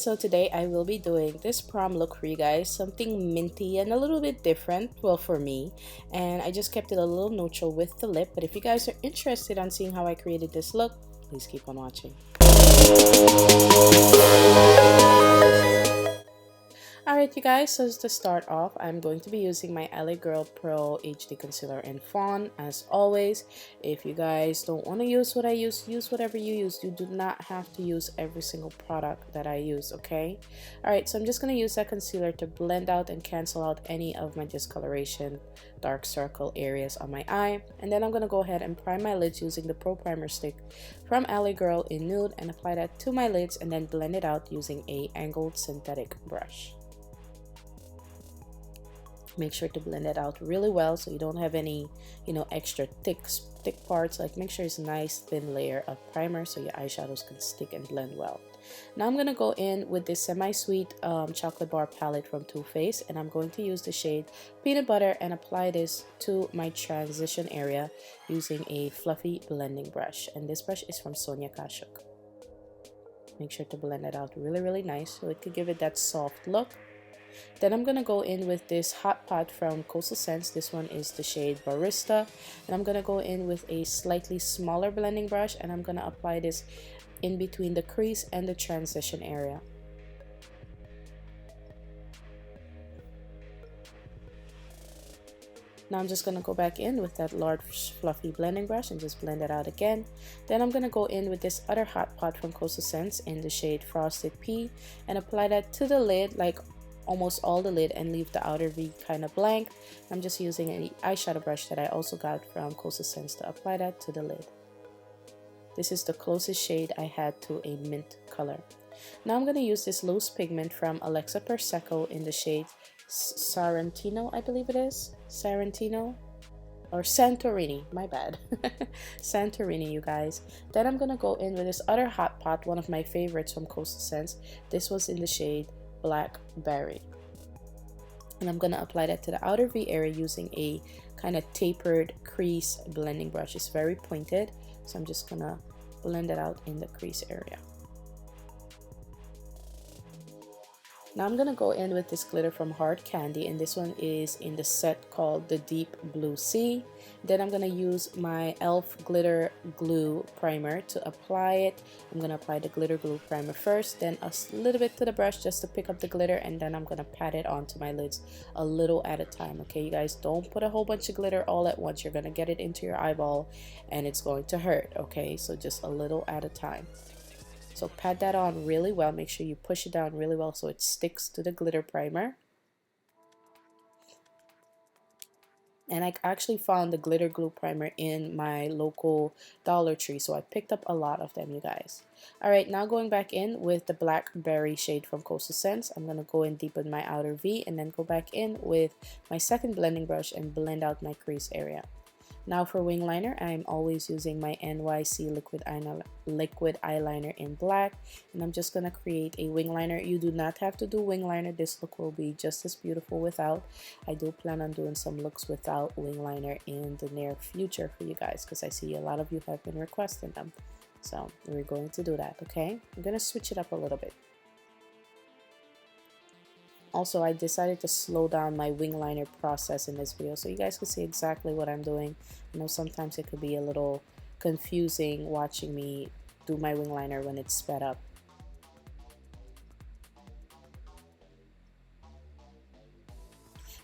so today I will be doing this prom look for you guys, something minty and a little bit different, well for me, and I just kept it a little neutral with the lip, but if you guys are interested on seeing how I created this look, please keep on watching. Alright you guys, so to start off, I'm going to be using my LA Girl Pro HD Concealer in Fawn. As always, if you guys don't want to use what I use whatever you use. You do not have to use every single product that I use, okay? Alright, so I'm just going to use that concealer to blend out and cancel out any of my discoloration, dark circle areas on my eye. And then I'm going to go ahead and prime my lids using the Pro Primer Stick from LA Girl in Nude and apply that to my lids and then blend it out using a angled synthetic brush. Make sure to blend it out really well so you don't have any, extra thick parts. Like, make sure it's a nice thin layer of primer so your eyeshadows can stick and blend well. Now I'm going to go in with this semi-sweet chocolate bar palette from Too Faced, and I'm going to use the shade Peanut Butter and apply this to my transition area using a fluffy blending brush. And this brush is from Sonia Kashuk. Make sure to blend it out really nice so it could give it that soft look. Then I'm going to go in with this hot pot from Coastal Scents. This one is the shade Barista. And I'm going to go in with a slightly smaller blending brush and I'm going to apply this in between the crease and the transition area. Now I'm just going to go back in with that large fluffy blending brush and just blend it out again. Then I'm going to go in with this other hot pot from Coastal Scents in the shade Frosted Pea and apply that to the lid, like almost all the lid, and leave the outer V kind of blank. I'm just using an eyeshadow brush that I also got from Coastal Scents to apply that to the lid. This is the closest shade I had to a mint color. Now I'm going to use this loose pigment from Alexa Persecco in the shade Sorrentino, I believe it is. Sorrentino or Santorini, my bad. Santorini, you guys. Then I'm going to go in with this other hot pot, one of my favorites from Coastal Scents. This was in the shade Blackberry, and I'm gonna apply that to the outer V area using a kind of tapered crease blending brush. It's very pointed, so I'm just gonna blend it out in the crease area. Now I'm gonna go in with this glitter from Hard Candy, and this one is in the set called the Deep Blue Sea. Then I'm gonna use my e.l.f. glitter glue primer to apply it. I'm gonna apply the glitter glue primer first, then a little bit to the brush just to pick up the glitter, and then I'm gonna pat it onto my lids a little at a time. Okay, you guys, don't put a whole bunch of glitter all at once. You're gonna get it into your eyeball and it's going to hurt. Okay, so just a little at a time. So pat that on really well. Make sure you push it down really well so it sticks to the glitter primer. And I actually found the glitter glue primer in my local Dollar Tree, so I picked up a lot of them, you guys. Alright, now going back in with the Blackberry shade from Coastal Scents. I'm going to go in deep in my outer V and then go back in with my second blending brush and blend out my crease area. Now for wing liner, I'm always using my NYC liquid eyeliner in black, and I'm just going to create a wing liner. You do not have to do wing liner. This look will be just as beautiful without. I do plan on doing some looks without wing liner in the near future for you guys, because I see a lot of you have been requesting them. So we're going to do that, okay? I'm going to switch it up a little bit. Also, I decided to slow down my wing liner process in this video so you guys can see exactly what I'm doing. I know sometimes it could be a little confusing watching me do my wing liner when it's sped up.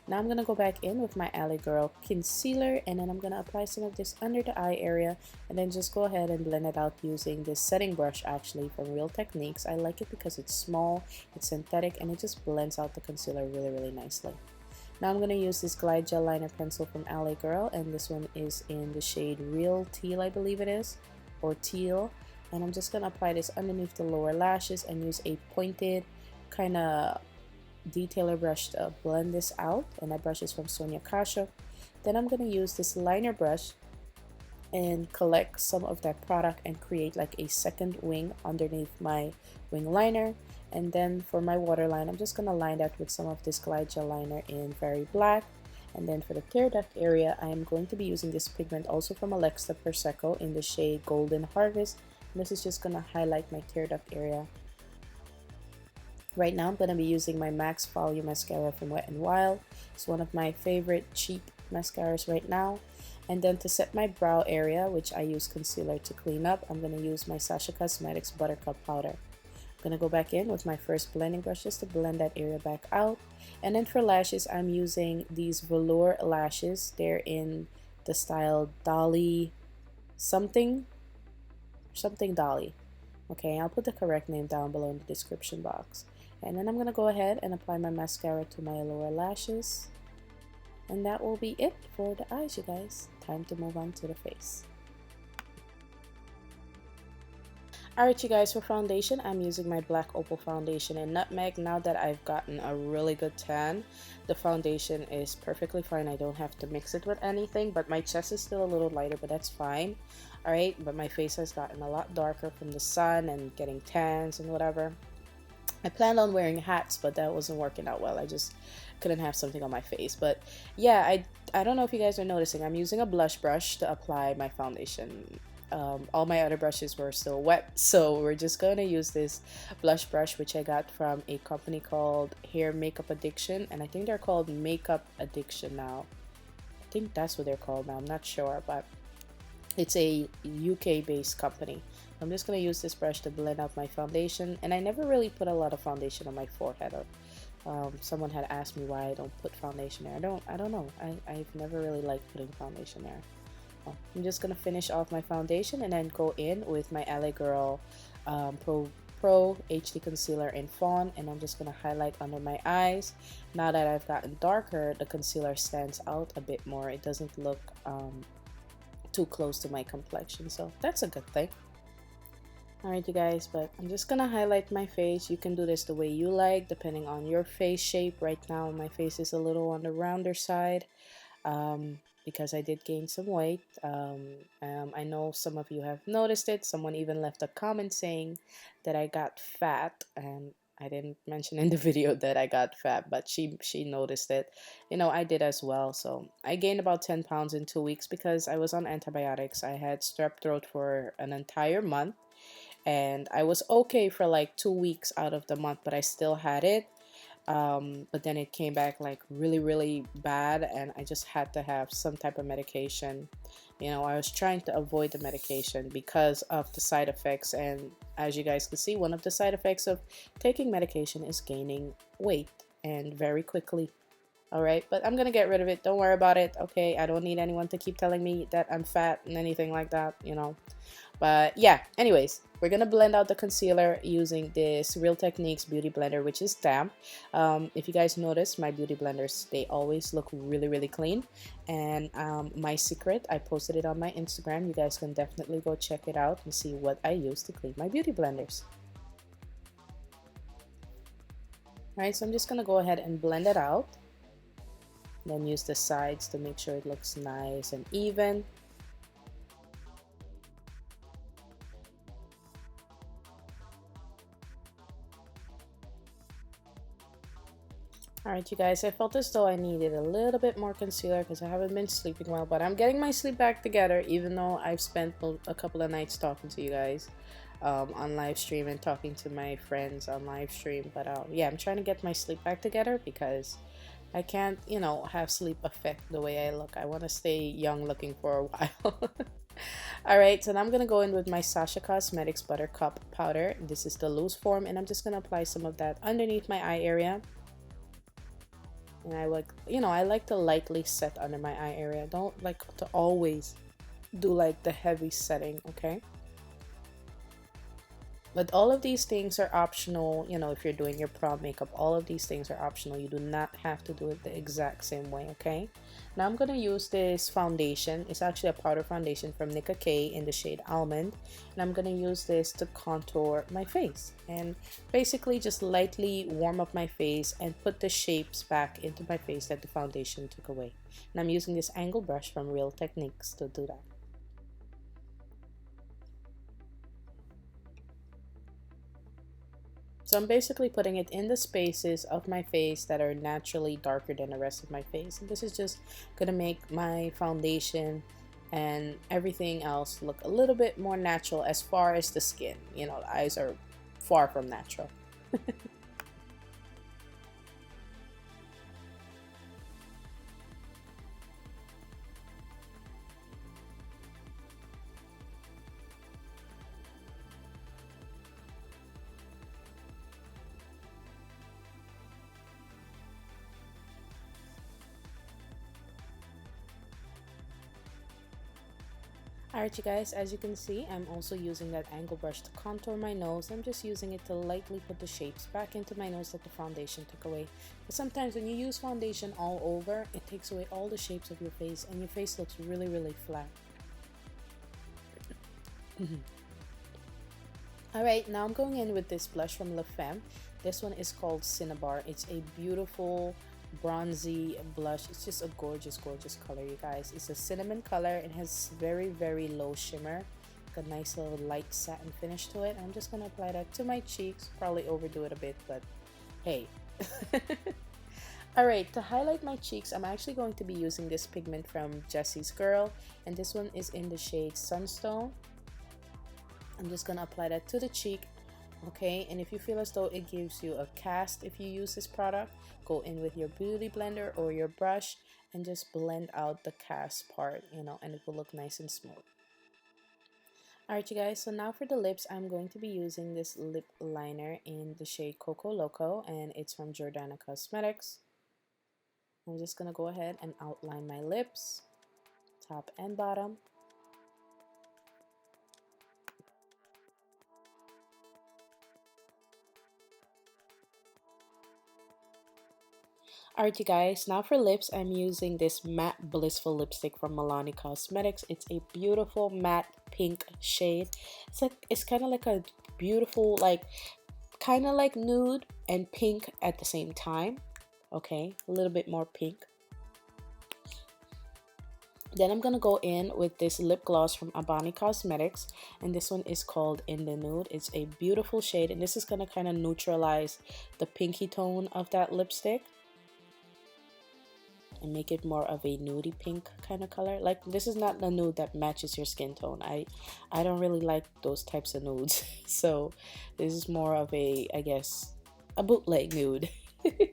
Now I'm going to go back in with my LA Girl concealer, and then I'm going to apply some of this under the eye area and then just go ahead and blend it out using this setting brush actually from Real Techniques. I like it because it's small, it's synthetic, and it just blends out the concealer really nicely. Now I'm going to use this Glide Gel Liner Pencil from LA Girl, and this one is in the shade Real Teal, I believe it is, or Teal. And I'm just going to apply this underneath the lower lashes and use a pointed kind of detailer brush to blend this out, and that brush is from Sonia Kashuk. Then I'm going to use this liner brush and collect some of that product and create like a second wing underneath my wing liner. And then for my waterline, I'm just going to line that with some of this Glide Gel Liner in Very Black. And then for the tear duct area, I'm going to be using this pigment also from Alexa Persecco in the shade Golden Harvest. And this is just going to highlight my tear duct area Right now I'm going to be using my Max Volume Mascara from Wet n Wild. It's one of my favorite cheap mascaras right now. And then to set my brow area, which I use concealer to clean up, I'm going to use my Sacha Cosmetics Buttercup Powder. I'm going to go back in with my first blending brush just to blend that area back out. And then for lashes, I'm using these Velour lashes. They're in the style Dolly something Dolly. Okay, I'll put the correct name down below in the description box. And then I'm going to go ahead and apply my mascara to my lower lashes. And that will be it for the eyes, you guys. Time to move on to the face. Alright, you guys, for foundation, I'm using my black Opal foundation in Nutmeg. Now that I've gotten a really good tan, the foundation is perfectly fine. I don't have to mix it with anything, but my chest is still a little lighter, but that's fine. Alright, but my face has gotten a lot darker from the sun and getting tans and whatever. I planned on wearing hats, but that wasn't working out well. I just couldn't have something on my face. But yeah, I don't know if you guys are noticing, I'm using a blush brush to apply my foundation. All my other brushes were still wet, so we're just going to use this blush brush, which I got from a company called Hair Makeup Addiction, and I think they're called Makeup Addiction now. I think that's what they're called now. I'm not sure, but it's a UK based company. I'm just going to use this brush to blend out my foundation, and I never really put a lot of foundation on my forehead. Someone had asked me why I don't put foundation there. I don't know. I've never really liked putting foundation there. I'm just gonna finish off my foundation and then go in with my LA Girl Pro HD Concealer in Fawn, and I'm just gonna highlight under my eyes. Now that I've gotten darker, the concealer stands out a bit more. It doesn't look too close to my complexion, so that's a good thing. Alright, you guys, but I'm just gonna highlight my face. You can do this the way you like, depending on your face shape. Right now, my face is a little on the rounder side. Because I did gain some weight. I know some of you have noticed it. Someone even left a comment saying that I got fat, and I didn't mention in the video that I got fat, but she noticed it. You know, I did as well. So I gained about 10 pounds in 2 weeks because I was on antibiotics. I had strep throat for an entire month, and I was okay for like 2 weeks out of the month, but I still had it. But then it came back like really bad, and I just had to have some type of medication. You know, I was trying to avoid the medication because of the side effects, and as you guys can see, one of the side effects of taking medication is gaining weight, and very quickly. Alright, but I'm gonna get rid of it. Don't worry about it, okay? I don't need anyone to keep telling me that I'm fat and anything like that, you know. But yeah, anyways, we're gonna blend out the concealer using this Real Techniques beauty blender, which is damp. If you guys notice, my beauty blenders, they always look really clean. And my secret, I posted it on my Instagram. You guys can definitely go check it out and see what I use to clean my beauty blenders. Alright, so I'm just gonna go ahead and blend it out. Then use the sides to make sure it looks nice and even. Alright, you guys, I felt as though I needed a little bit more concealer because I haven't been sleeping well, but I'm getting my sleep back together, even though I've spent a couple of nights talking to you guys on live stream and talking to my friends on live stream. But yeah, I'm trying to get my sleep back together because I can't, you know, have sleep affect the way I look. I want to stay young looking for a while. Alright, so now I'm going to go in with my Sacha Cosmetics Buttercup Powder. This is the loose form, and I'm just going to apply some of that underneath my eye area. And I like, you know, I like to lightly set under my eye area. Don't like to always do like the heavy setting, okay? But all of these things are optional, you know, if you're doing your prom makeup, all of these things are optional. You do not have to do it the exact same way, okay? Now I'm going to use this foundation. It's actually a powder foundation from Nika in the shade Almond. And I'm going to use this to contour my face. And basically just lightly warm up my face and put the shapes back into my face that the foundation took away. And I'm using this angle brush from Real Techniques to do that. So I'm basically putting it in the spaces of my face that are naturally darker than the rest of my face. And this is just going to make my foundation and everything else look a little bit more natural as far as the skin. You know, the eyes are far from natural. Alright you guys, as you can see, I'm also using that angle brush to contour my nose. I'm just using it to lightly put the shapes back into my nose that the foundation took away. But sometimes when you use foundation all over, it takes away all the shapes of your face and your face looks really, really flat. Alright, now I'm going in with this blush from Femme. This one is called Cinnabar. It's a beautiful bronzy blush. It's just a gorgeous color, you guys. It's a cinnamon color. It has very, very low shimmer, like a nice little light satin finish to it. I'm just gonna apply that to my cheeks. Probably overdo it a bit, but hey. Alright, to highlight my cheeks, I'm actually going to be using this pigment from Jessie's Girl, and this one is in the shade Sunstone. I'm just gonna apply that to the cheek. Okay, and if you feel as though it gives you a cast if you use this product, go in with your beauty blender or your brush and just blend out the cast part, you know, and it will look nice and smooth. Alright you guys, so now for the lips, I'm going to be using this lip liner in the shade Coco Loco, and it's from Jordana Cosmetics. I'm just gonna go ahead and outline my lips, top and bottom. Alright you guys, now for lips, I'm using this matte blissful lipstick from Milani Cosmetics. It's a beautiful matte pink shade. It's kind of like a beautiful, like kind of like nude and pink at the same time. Okay, a little bit more pink. Then I'm gonna go in with this lip gloss from Abani Cosmetics, and this one is called In the Nude. It's a beautiful shade, and this is gonna kind of neutralize the pinky tone of that lipstick and make it more of a nudie pink kind of color. Like, this is not the nude that matches your skin tone. I don't really like those types of nudes. So this is more of a, I guess, a bootleg nude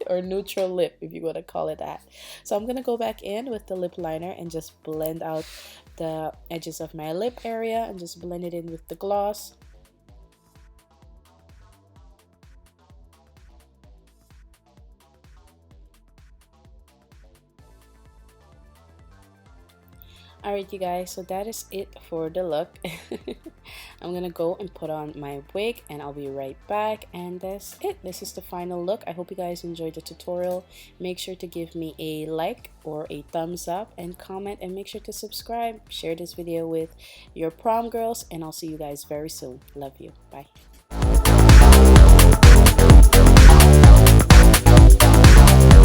or neutral lip, if you want to call it that. So I'm gonna go back in with the lip liner and just blend out the edges of my lip area and just blend it in with the gloss. Alright you guys, so that is it for the look. I'm gonna go and put on my wig and I'll be right back, and that's it. This is the final look. I hope you guys enjoyed the tutorial. Make sure to give me a like or a thumbs up and comment, and make sure to subscribe. Share this video with your prom girls, and I'll see you guys very soon. Love you. Bye.